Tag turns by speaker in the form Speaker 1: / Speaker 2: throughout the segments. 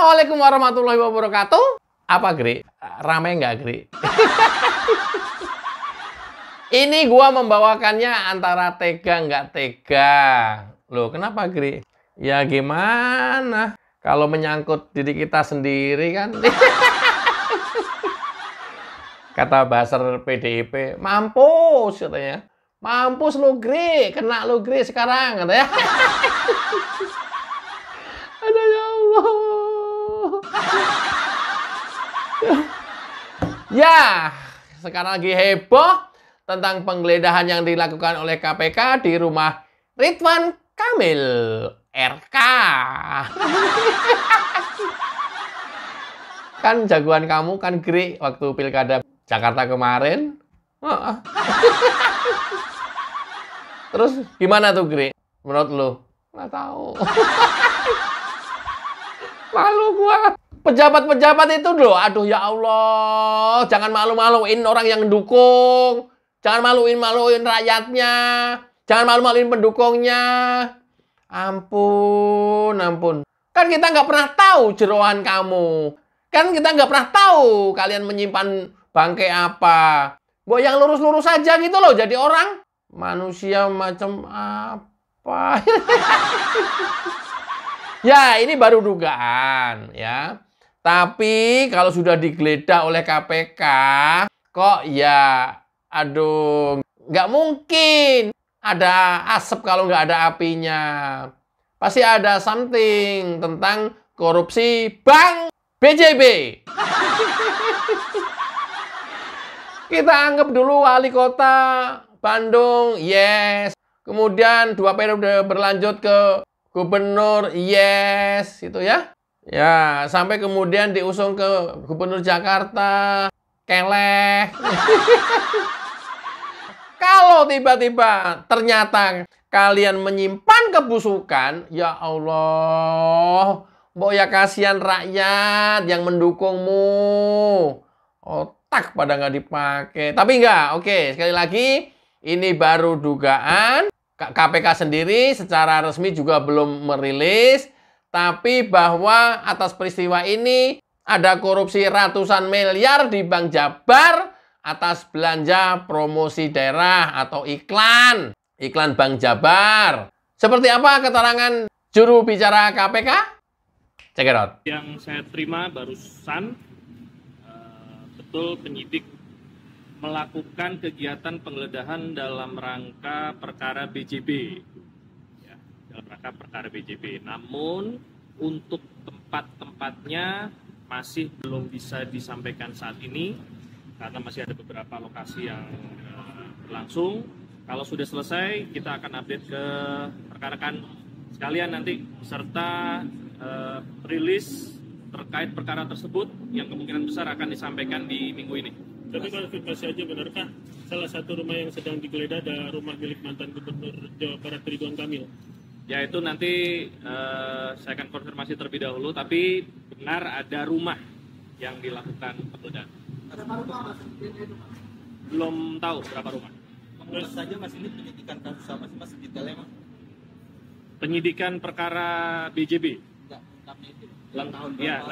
Speaker 1: Assalamualaikum warahmatullahi wabarakatuh. Apa, Gri? Rame nggak, Gri? Ini gua membawakannya antara tega nggak tega. Loh, kenapa, Gri? Ya gimana? Kalau menyangkut diri kita sendiri kan. Kata Basar PDIP, mampus katanya. Mampus lu, Gri. Kena lu, Gri, sekarang katanya. Aduh, ya Allah. Ya, sekarang lagi heboh tentang penggeledahan yang dilakukan oleh KPK di rumah Ridwan Kamil RK. Kan jagoan kamu kan, Gri, waktu pilkada Jakarta kemarin. Terus gimana tuh, Gri? Menurut lu? Nggak tahu. Malu gua. Pejabat-pejabat itu loh, aduh ya Allah, jangan malu-maluin orang yang mendukung, jangan maluin rakyatnya, jangan malu-maluin pendukungnya. Ampun, ampun. Kan kita nggak pernah tahu jeroan kamu. Kan kita nggak pernah tahu kalian menyimpan bangkai apa. Mbok yang lurus-lurus aja gitu loh, jadi orang. Manusia macam apa? Ya, ini baru dugaan, ya. Tapi kalau sudah digeledah oleh KPK, kok ya, aduh, nggak mungkin ada asap kalau nggak ada apinya. Pasti ada something tentang korupsi Bank BJB. Kita anggap dulu wali kota Bandung, yes. Kemudian 2 periode berlanjut ke gubernur, yes, itu ya. Ya, sampai kemudian diusung ke gubernur Jakarta, keleh. Kalau tiba-tiba ternyata kalian menyimpan kebusukan, ya Allah, mbok ya kasihan rakyat yang mendukungmu. Otak pada nggak dipakai. Tapi enggak, oke, sekali lagi, ini baru dugaan. KPK sendiri secara resmi juga belum merilis. Tapi bahwa atas peristiwa ini ada korupsi ratusan miliar di Bank Jabar atas belanja promosi daerah atau iklan Bank Jabar. Seperti apa keterangan juru bicara KPK? Check it out.
Speaker 2: Yang saya terima barusan, betul penyidik melakukan kegiatan penggeledahan dalam rangka perkara BJB. Dalam rangka perkara BJB. Namun untuk tempat-tempatnya masih belum bisa disampaikan saat ini karena masih ada beberapa lokasi yang berlangsung. Kalau sudah selesai, kita akan update ke rekan-rekan sekalian nanti beserta rilis terkait perkara tersebut yang kemungkinan besar akan disampaikan di minggu ini.
Speaker 3: Tapi klarifikasi aja, benarkah salah satu rumah yang sedang digeledah adalah rumah milik mantan Gubernur Jawa Barat Ridwan Kamil?
Speaker 2: Ya, itu nanti saya akan konfirmasi terlebih dahulu, tapi benar ada rumah yang dilakukan penggeledahan.
Speaker 4: Berapa rumah, Mas?
Speaker 2: Belum tahu berapa rumah.
Speaker 4: Terus saja Mas, ini penyidikan kasus apa sih, Mas, detailnya, Mas?
Speaker 2: Penyidikan perkara BJB.
Speaker 4: Enggak, lengkapnya itu.
Speaker 2: Ya,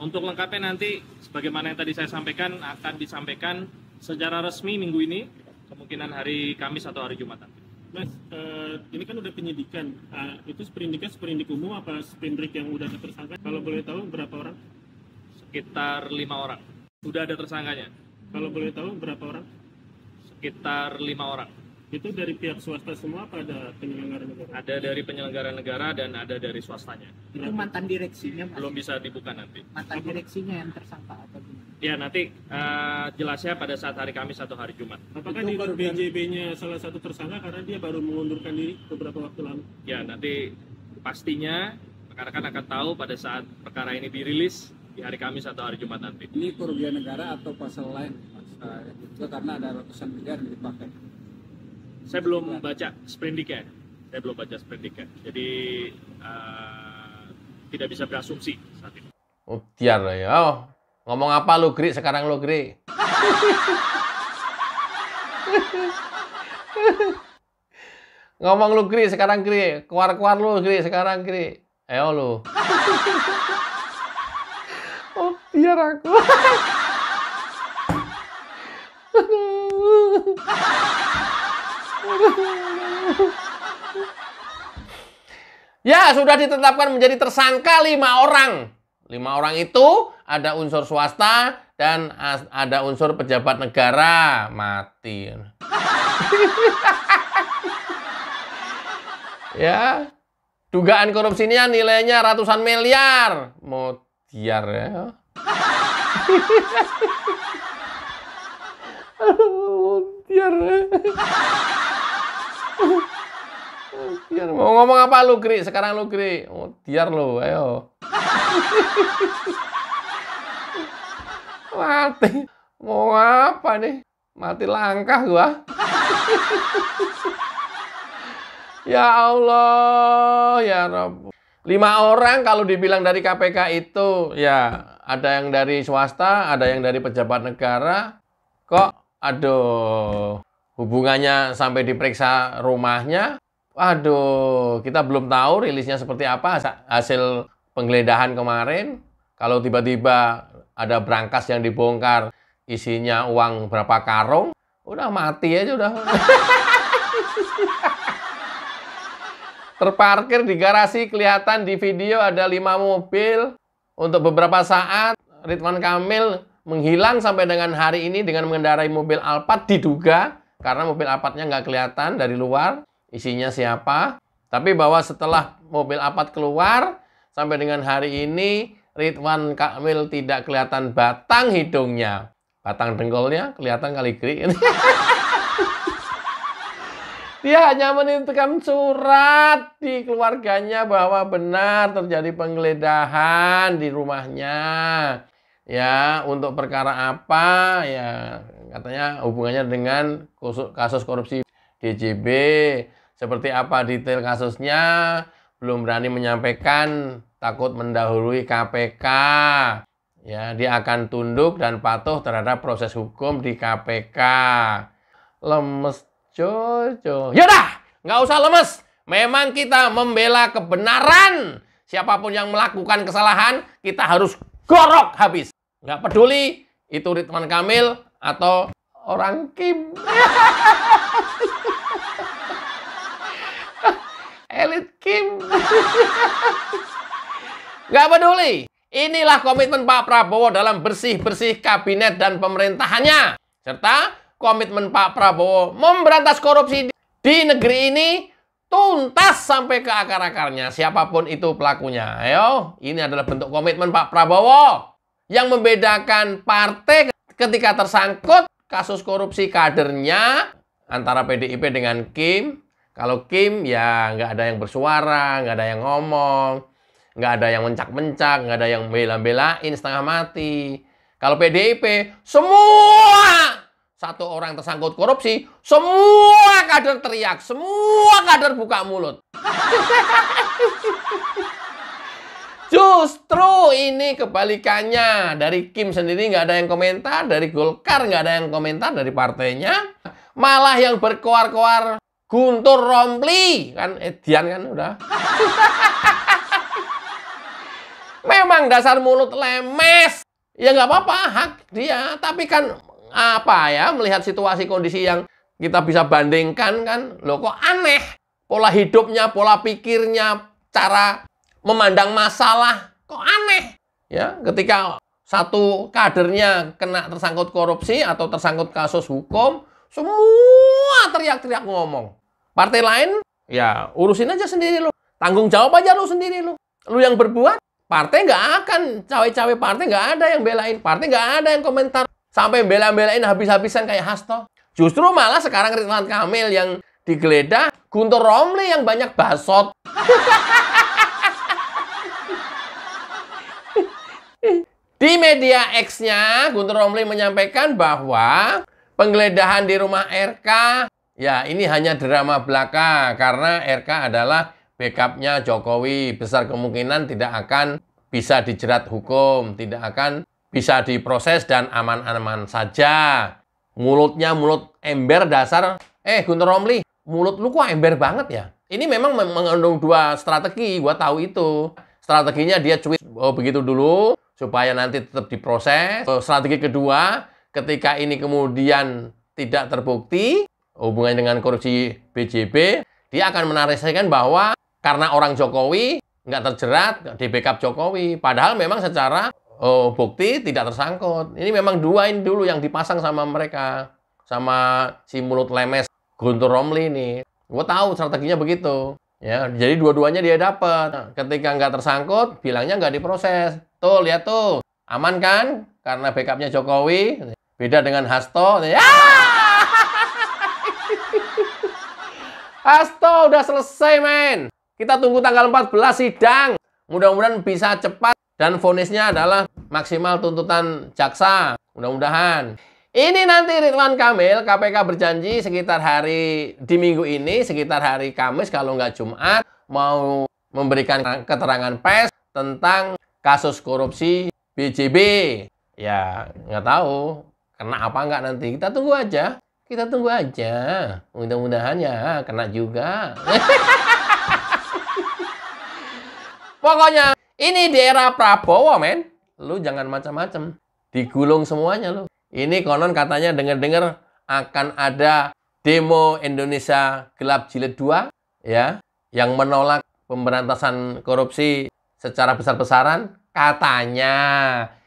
Speaker 2: untuk lengkapnya nanti sebagaimana yang tadi saya sampaikan akan disampaikan secara resmi minggu ini, kemungkinan hari Kamis atau hari Jumat.
Speaker 3: Mas, ini kan udah penyidikan. Itu sprindik umum apa sprindik yang udah ada tersangka? Kalau boleh tahu berapa orang?
Speaker 2: Sekitar 5 orang. Sudah ada tersangkanya.
Speaker 3: Kalau boleh tahu berapa orang?
Speaker 2: Sekitar 5 orang.
Speaker 3: Itu dari pihak swasta semua apa ada penyelenggara negara?
Speaker 2: Ada dari penyelenggara negara dan ada dari swastanya.
Speaker 5: Itu mantan direksinya, Mas?
Speaker 2: Belum bisa dibuka nanti.
Speaker 5: Mantan direksinya yang tersangka atau gimana?
Speaker 2: Ya, nanti jelasnya pada saat hari Kamis atau hari Jumat.
Speaker 3: Apakah di BJB-nya salah satu tersangka karena dia baru mengundurkan diri beberapa waktu lalu?
Speaker 2: Ya, nanti pastinya rekan-rekan akan tahu pada saat perkara ini dirilis di hari Kamis atau hari Jumat nanti.
Speaker 6: Ini kerugian negara atau pasal lain, Mas? Itu karena ada ratusan miliar yang dipakai.
Speaker 2: Saya belum baca sprindiknya. Jadi tidak bisa berasumsi saat ini.
Speaker 1: Oh, biar lah ya. Oh, ngomong apa lu, Gri? Sekarang lu, Gri. Ngomong lu, Gri, sekarang, Gri. Keluar lu, Gri, sekarang, Gri. Ayo lu. Biar aku. Ya, sudah ditetapkan menjadi tersangka 5 orang. 5 orang itu ada unsur swasta dan ada unsur pejabat negara. Mati. Ya, dugaan korupsinya nilainya ratusan miliar. Modiar ya. Modiar ya. Biar mau ngomong apa lu, Gri? Sekarang lu, Gri. Oh, biar lu, ayo. Mati. Mau apa nih? Mati langkah gua. Ya Allah, ya Rabb. 5 orang kalau dibilang dari KPK itu, ya ada yang dari swasta, ada yang dari pejabat negara. Kok, aduh, hubungannya sampai diperiksa rumahnya. Waduh, kita belum tahu rilisnya seperti apa hasil penggeledahan kemarin. Kalau tiba-tiba ada brankas yang dibongkar, isinya uang berapa karung, udah mati aja udah. Terparkir di garasi, kelihatan di video ada 5 mobil. Untuk beberapa saat, Ridwan Kamil menghilang sampai dengan hari ini dengan mengendarai mobil Alphard diduga, karena mobil Alphardnya nggak kelihatan dari luar. Isinya siapa, tapi bahwa setelah mobil Alphard keluar, sampai dengan hari ini, Ridwan Kamil tidak kelihatan batang hidungnya. Batang dengkulnya kelihatan kali, Gri. Dia hanya menitipkan surat di keluarganya bahwa benar terjadi penggeledahan di rumahnya. Ya, untuk perkara apa? Ya, katanya hubungannya dengan kasus korupsi DJB. Seperti apa detail kasusnya, belum berani menyampaikan, takut mendahului KPK. Ya, dia akan tunduk dan patuh terhadap proses hukum di KPK. Lemes, Jojo. Yaudah, nggak usah lemes. Memang kita membela kebenaran. Siapapun yang melakukan kesalahan, kita harus gorok habis. Nggak peduli itu Ridwan Kamil atau orang Kim. Elit Kim. Nggak peduli. Inilah komitmen Pak Prabowo dalam bersih-bersih kabinet dan pemerintahannya. Serta komitmen Pak Prabowo memberantas korupsi di negeri ini tuntas sampai ke akar-akarnya. Siapapun itu pelakunya. Ayo, ini adalah bentuk komitmen Pak Prabowo. Yang membedakan partai ketika tersangkut kasus korupsi kadernya antara PDIP dengan Kim. Kalau Kim, ya nggak ada yang bersuara, nggak ada yang ngomong, nggak ada yang mencak-mencak, nggak ada yang bela-belain setengah mati. Kalau PDIP, semua satu orang tersangkut korupsi, semua kader teriak, semua kader buka mulut. Justru ini kebalikannya. Dari Kim sendiri nggak ada yang komentar, dari Golkar nggak ada yang komentar, dari partainya. Malah yang berkoar-koar Guntur Romli, kan Edian kan udah. Memang dasar mulut lemes. Ya nggak apa-apa, hak dia. Tapi kan apa ya, melihat situasi kondisi yang kita bisa bandingkan kan, loh kok aneh. Pola hidupnya, pola pikirnya, cara memandang masalah, kok aneh. Ya, ketika satu kadernya kena tersangkut korupsi atau tersangkut kasus hukum, semua teriak-teriak ngomong. Partai lain, ya urusin aja sendiri lo. Tanggung jawab aja lo sendiri lo. Lo yang berbuat, partai nggak akan, cawe-cawe partai nggak ada yang belain. Partai nggak ada yang komentar. Sampai bela-belain habis-habisan kayak Hasto. Justru malah sekarang Ridwan Kamil yang digeledah, Guntur Romli yang banyak basot. Di media X-nya, Guntur Romli menyampaikan bahwa penggeledahan di rumah RK, ya ini hanya drama belaka karena RK adalah backupnya Jokowi. Besar kemungkinan tidak akan bisa dijerat hukum, tidak akan bisa diproses dan aman-aman saja. Mulutnya mulut ember dasar. Guntur Romli, mulut lu kok ember banget ya? Ini memang mengandung 2 strategi, gua tahu itu. strateginya dia cuit begitu dulu supaya nanti tetap diproses. Strategi kedua, ketika ini kemudian tidak terbukti hubungannya dengan korupsi BJB, dia akan menarasikan bahwa karena orang Jokowi nggak terjerat di backup Jokowi. Padahal memang secara bukti tidak tersangkut. Ini memang dua ini dulu yang dipasang sama mereka. Sama si mulut lemes Guntur Romli ini. Gue tahu strateginya begitu. Ya, jadi dua-duanya dia dapat. Ketika nggak tersangkut, bilangnya nggak diproses. Tuh, lihat tuh. Aman kan? Karena backupnya Jokowi. Beda dengan Hasto. Ya! Hasto udah selesai, men. Kita tunggu tanggal 14 sidang. Mudah-mudahan bisa cepat. Dan vonisnya adalah maksimal tuntutan jaksa. Mudah-mudahan. Ini nanti Ridwan Kamil, KPK berjanji sekitar di minggu ini, sekitar hari Kamis kalau nggak Jumat, mau memberikan keterangan pers tentang kasus korupsi BJB. Ya, nggak tahu kena apa nggak nanti. Kita tunggu aja. Kita tunggu aja. Mudah-mudahan ya kena juga. Pokoknya ini di era Prabowo, men. Lu jangan macam-macam. Digulung semuanya lu. Ini konon katanya dengar-dengar akan ada demo Indonesia Gelap Jilid 2 ya, yang menolak pemberantasan korupsi secara besar-besaran. Katanya,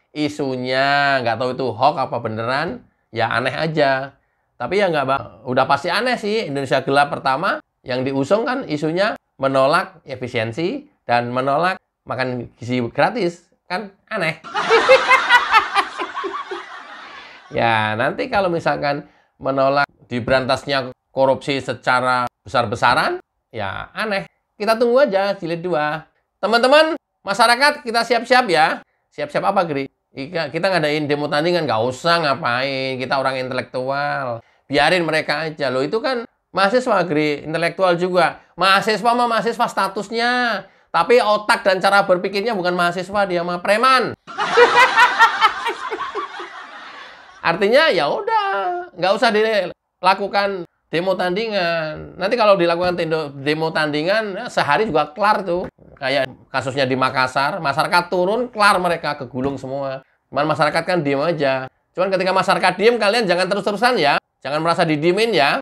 Speaker 1: isunya nggak tahu itu hoax apa beneran, ya aneh aja. Tapi ya nggak, udah pasti aneh sih. Indonesia Gelap pertama yang diusung kan isunya menolak efisiensi dan menolak makan gizi gratis, kan aneh. Ya, nanti kalau misalkan menolak diberantasnya korupsi secara besar-besaran, ya aneh. Kita tunggu aja jilid 2. Teman-teman, masyarakat kita siap-siap ya. Siap-siap apa, Gri? Kita ngadain demo tandingan, nggak usah ngapain. Kita orang intelektual. Biarin mereka aja. Loh, itu kan mahasiswa, Gri. Intelektual juga. Mahasiswa mah mahasiswa statusnya. Tapi otak dan cara berpikirnya bukan mahasiswa, dia mah preman. Artinya ya udah, nggak usah dilakukan demo tandingan. Nanti kalau dilakukan demo tandingan, sehari juga kelar tuh. Kayak kasusnya di Makassar, masyarakat turun, kelar mereka kegulung semua. Cuman masyarakat kan diem aja. Cuman ketika masyarakat diem, kalian jangan terus-terusan ya. Jangan merasa didiemin ya.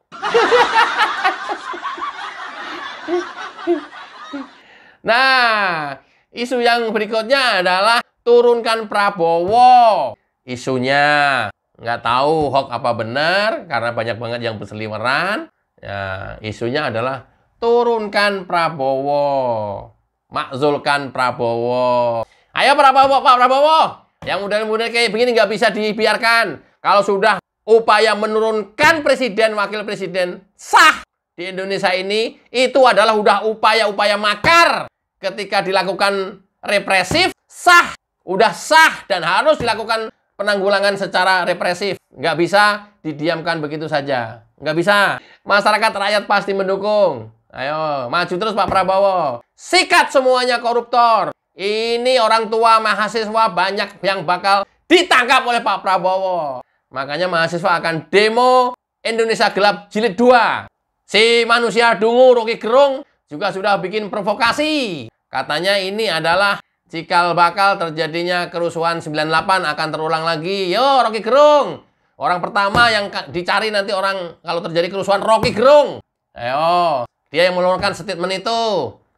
Speaker 1: Nah, isu yang berikutnya adalah turunkan Prabowo. Isunya nggak tahu hoax apa benar, karena banyak banget yang berseliweran. Ya, isunya adalah turunkan Prabowo, makzulkan Prabowo. Ayo Prabowo, Pak Prabowo. Yang model-model kayak begini nggak bisa dibiarkan. Kalau sudah upaya menurunkan presiden, wakil presiden sah di Indonesia ini, itu adalah udah upaya-upaya makar. Ketika dilakukan represif, sah. Udah sah dan harus dilakukan penanggulangan secara represif. Nggak bisa didiamkan begitu saja. Nggak bisa. Masyarakat rakyat pasti mendukung. Ayo, maju terus Pak Prabowo. Sikat semuanya koruptor. Ini orang tua mahasiswa banyak yang bakal ditangkap oleh Pak Prabowo. Makanya mahasiswa akan demo Indonesia Gelap Jilid 2. Si manusia dungu Rocky Gerung juga sudah bikin provokasi. Katanya ini adalah cikal bakal terjadinya kerusuhan 98 akan terulang lagi. Yo, Rocky Gerung. Orang pertama yang dicari nanti orang kalau terjadi kerusuhan Rocky Gerung. Ayo, dia yang mengeluarkan statement itu.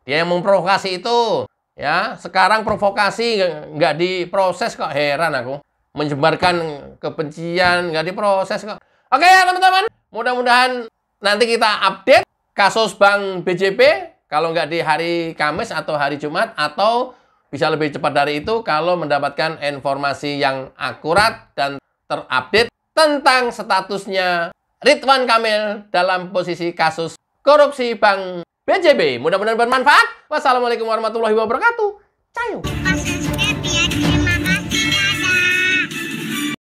Speaker 1: Dia yang memprovokasi itu. Ya, sekarang provokasi nggak diproses kok. Heran aku. Menyebarkan kebencian nggak diproses kok. Oke ya teman-teman. Mudah-mudahan nanti kita update kasus Bank BJB. Kalau nggak di hari Kamis atau hari Jumat, atau bisa lebih cepat dari itu kalau mendapatkan informasi yang akurat dan terupdate tentang statusnya Ridwan Kamil dalam posisi kasus korupsi Bank BJB. Mudah-mudahan bermanfaat. Wassalamualaikum warahmatullahi wabarakatuh. Cayo.